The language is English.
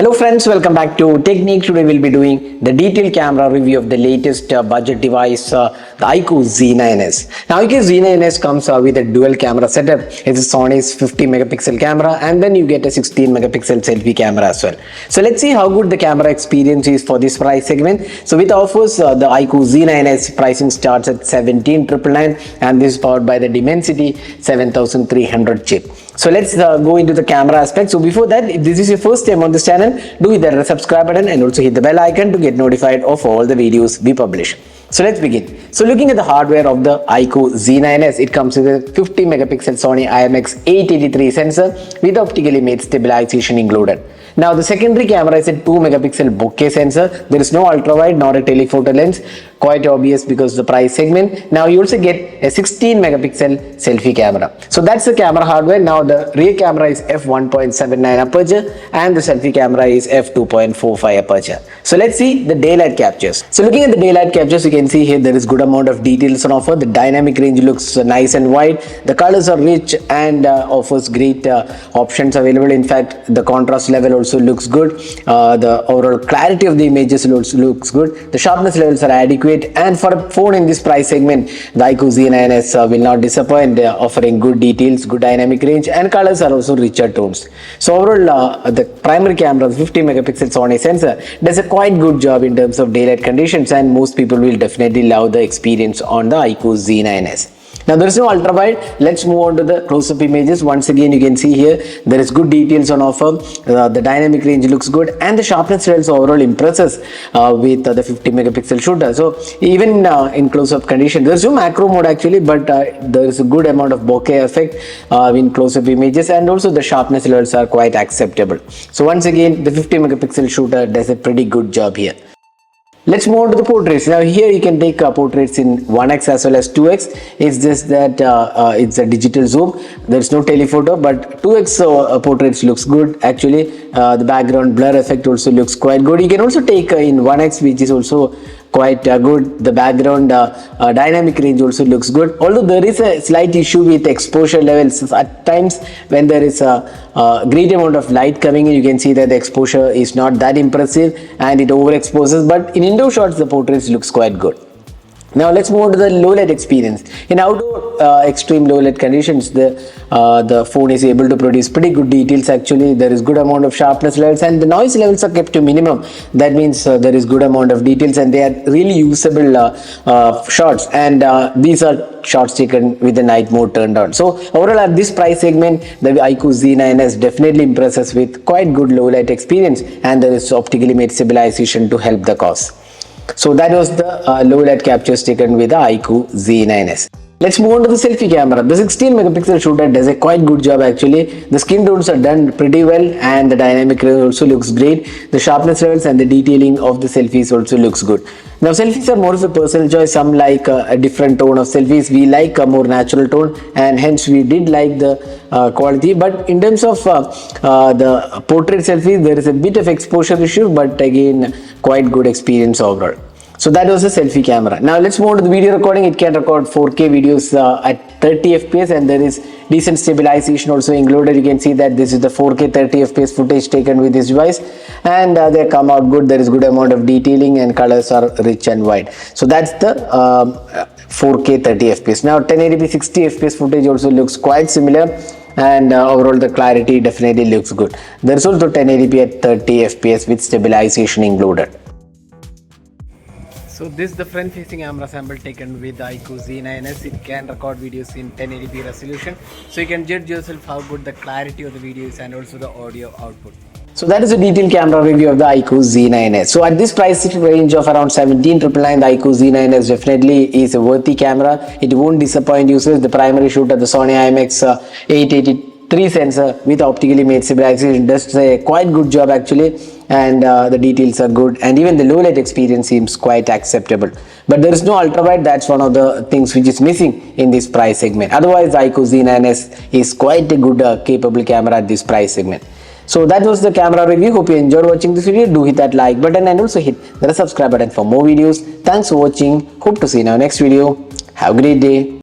Hello friends, welcome back to Technique. Today we'll be doing the detailed camera review of the latest budget device, the IQOO Z9s. Now IQOO Z9s comes with a dual camera setup. It's a Sony's 50 megapixel camera and then you get a 16 megapixel selfie camera as well. So let's see how good the camera experience is for this price segment. So with offers, the IQOO Z9s pricing starts at 17,999 and this is powered by the Dimensity 7300 chip. So let's go into the camera aspect. So before that, if this is your first time on this channel, do hit the subscribe button and also hit the bell icon to get notified of all the videos we publish. So let's begin. So looking at the hardware of the IQOO Z9s, it comes with a 50 megapixel Sony IMX883 sensor with optically made stabilization included. Now the secondary camera is a 2 megapixel bokeh sensor. There is no ultra wide nor a telephoto lens, quite obvious because the price segment. Now you also get a 16 megapixel selfie camera. So that's the camera hardware. Now the rear camera is f1.79 aperture and the selfie camera is f2.45 aperture. So let's see the daylight captures. So looking at the daylight captures, you can see here there is good amount of details on offer. The dynamic range looks nice and wide. The colors are rich and offers great options available. In fact, the contrast level also looks good. The overall clarity of the images also looks good. The sharpness levels are adequate, and for a phone in this price segment, the IQOO Z9s will not disappoint, offering good details, good dynamic range, and colors are also richer tones. So overall, the primary camera, the 50 megapixel Sony sensor, does a quite good job in terms of daylight conditions, and most people will definitely love the experience on the IQOO Z9s. Now there is no ultra wide. Let's move on to the close-up images. Once again, you can see here there is good details on offer. The dynamic range looks good and the sharpness levels overall impresses with the 50 megapixel shooter. So even in close-up condition, there is no macro mode actually, but there is a good amount of bokeh effect in close-up images, and also the sharpness levels are quite acceptable. So once again, the 50 megapixel shooter does a pretty good job here. Let's move on to the portraits. Now here you can take portraits in 1x as well as 2x. It's just that it's a digital zoom. There's no telephoto, but 2x portraits looks good actually. The background blur effect also looks quite good. You can also take in 1x, which is also quite good. The background dynamic range also looks good, although there is a slight issue with exposure levels. At times when there is a great amount of light coming in, you can see that the exposure is not that impressive and it overexposes, but in indoor shots the portraits looks quite good. Now let's move on to the low light experience. In outdoor extreme low light conditions, the phone is able to produce pretty good details actually. There is good amount of sharpness levels and the noise levels are kept to minimum. That means there is good amount of details and they are really usable shots, and these are shots taken with the night mode turned on. So overall at this price segment, the IQOO Z9s definitely impresses with quite good low light experience, and there is optically made stabilization to help the cause. So that was the low light captures taken with the IQOO Z9s. Let's move on to the selfie camera. The 16 megapixel shooter does a quite good job actually. The skin tones are done pretty well and the dynamic range also looks great. The sharpness levels and the detailing of the selfies also looks good. Now selfies are more of a personal choice. Some like a different tone of selfies. We like a more natural tone, and hence we did like the quality. But in terms of the portrait selfies, there is a bit of exposure issue, but again quite good experience overall. So that was a selfie camera. Now let's move on to the video recording. It can record 4K videos at 30 fps and there is decent stabilization also included. You can see that this is the 4K 30 fps footage taken with this device, and they come out good. There is good amount of detailing and colors are rich and wide. So that's the 4K 30 fps. Now 1080p 60 fps footage also looks quite similar, and overall the clarity definitely looks good. There is also 1080p at 30 fps with stabilization included. So this is the front facing camera sample taken with the IQOO Z9s. It can record videos in 1080p resolution, so you can judge yourself how good the clarity of the video is and also the audio output. So that is a detailed camera review of the IQOO Z9s. So at this price range of around 17,999, the IQOO Z9s definitely is a worthy camera. It won't disappoint users. The primary shooter, the Sony IMX883 sensor with optically made stabilization, does a quite good job actually, and the details are good, and even the low light experience seems quite acceptable. But there is no ultra wide. That's one of the things which is missing in this price segment. Otherwise the IQOO Z9s is quite a good capable camera at this price segment. So that was the camera review. Hope you enjoyed watching this video. Do hit that like button and also hit the subscribe button for more videos. Thanks for watching. Hope to see you in our next video. Have a great day.